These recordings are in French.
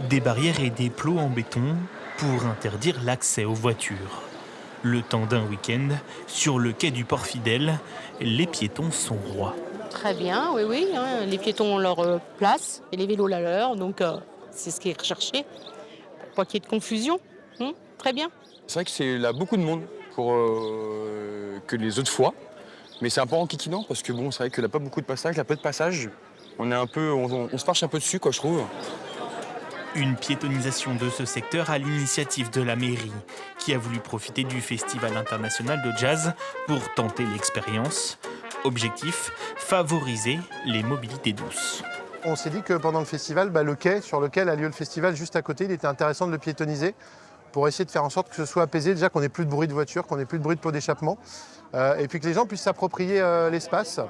Des barrières et des plots en béton pour interdire l'accès aux voitures. Le temps d'un week-end, sur le quai du Port Fidèle, les piétons sont rois. Très bien, oui, oui, hein, les piétons ont leur place et les vélos la leur, donc c'est ce qui est recherché, pour pas qu'il y ait de confusion. Très bien. C'est vrai que c'est là beaucoup de monde pour que les autres fois, mais c'est un peu enquiquinant parce que bon, c'est vrai qu'il n'y a pas beaucoup de passages, il y a peu de passages. On se marche un peu dessus, quoi, je trouve. Une piétonisation de ce secteur à l'initiative de la mairie, qui a voulu profiter du Festival international de jazz pour tenter l'expérience. Objectif, favoriser les mobilités douces. On s'est dit que pendant le festival, le quai sur lequel a lieu le festival, juste à côté, il était intéressant de le piétoniser pour essayer de faire en sorte que ce soit apaisé, déjà qu'on n'ait plus de bruit de voiture, qu'on n'ait plus de bruit de pots d'échappement, et puis que les gens puissent s'approprier l'espace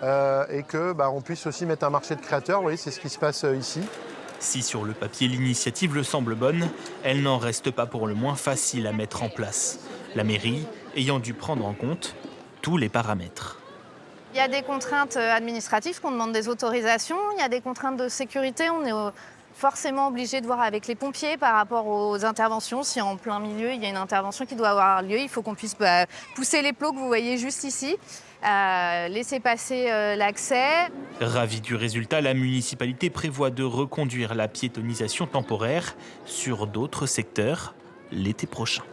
et qu'on puisse aussi mettre un marché de créateurs. Vous voyez, c'est ce qui se passe ici. Si sur le papier l'initiative le semble bonne, elle n'en reste pas pour le moins facile à mettre en place. La mairie ayant dû prendre en compte tous les paramètres. Il y a des contraintes administratives qu'on demande des autorisations, il y a des contraintes de sécurité, on est forcément obligé de voir avec les pompiers par rapport aux interventions. Si en plein milieu il y a une intervention qui doit avoir lieu, il faut qu'on puisse pousser les plots que vous voyez juste ici, laisser passer l'accès. Ravi du résultat, la municipalité prévoit de reconduire la piétonisation temporaire sur d'autres secteurs l'été prochain.